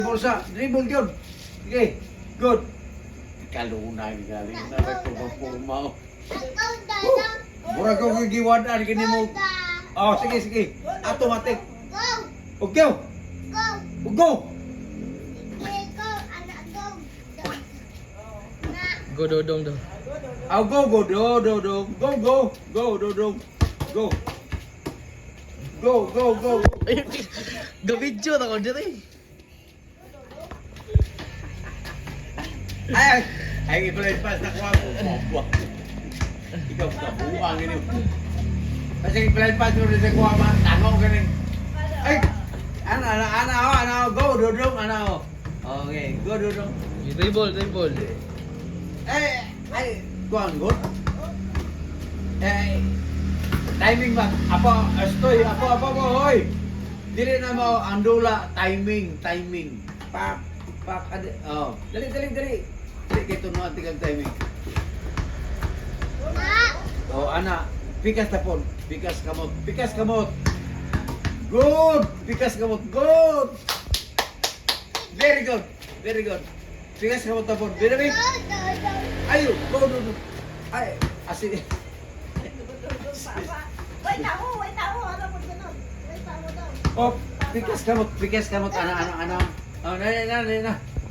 Bulsa, dribble yun. Sige, good. Kalunay, galing na nagpupumao. Mura ko gigiwanan, kini mo. Oh, sige, sige. Automatic. Okay. Go. Go dodong daw. Oh, go, do. Go, Dodong. Go. Go. Gabidyo na ko dyan Ay, i-play pass na kuha mo. Ikaw sa buwang ini. Kasi i-play pass mo rin sa kuha mo. Tango ka rin. Ay! Ano, go, Dodong, ano. Okay, go, Dodong. Dribble. Ay, kuha ang good. Timing ba? Apa, hoy! Dili na mo, andula, timing. Pak, oh. Dali. Dili, kaya tunuan tigang timing. Oh, ana, pikas tapon. Pikas kamot. Good! Pikas kamot, good! Very good. Pikas kamot tapon. Dili. Ayo, go. Ay, asin. Wait tahu, ano mo ganun? Wait tahu daw. Oh, pikas kamot, ano. Oh, na.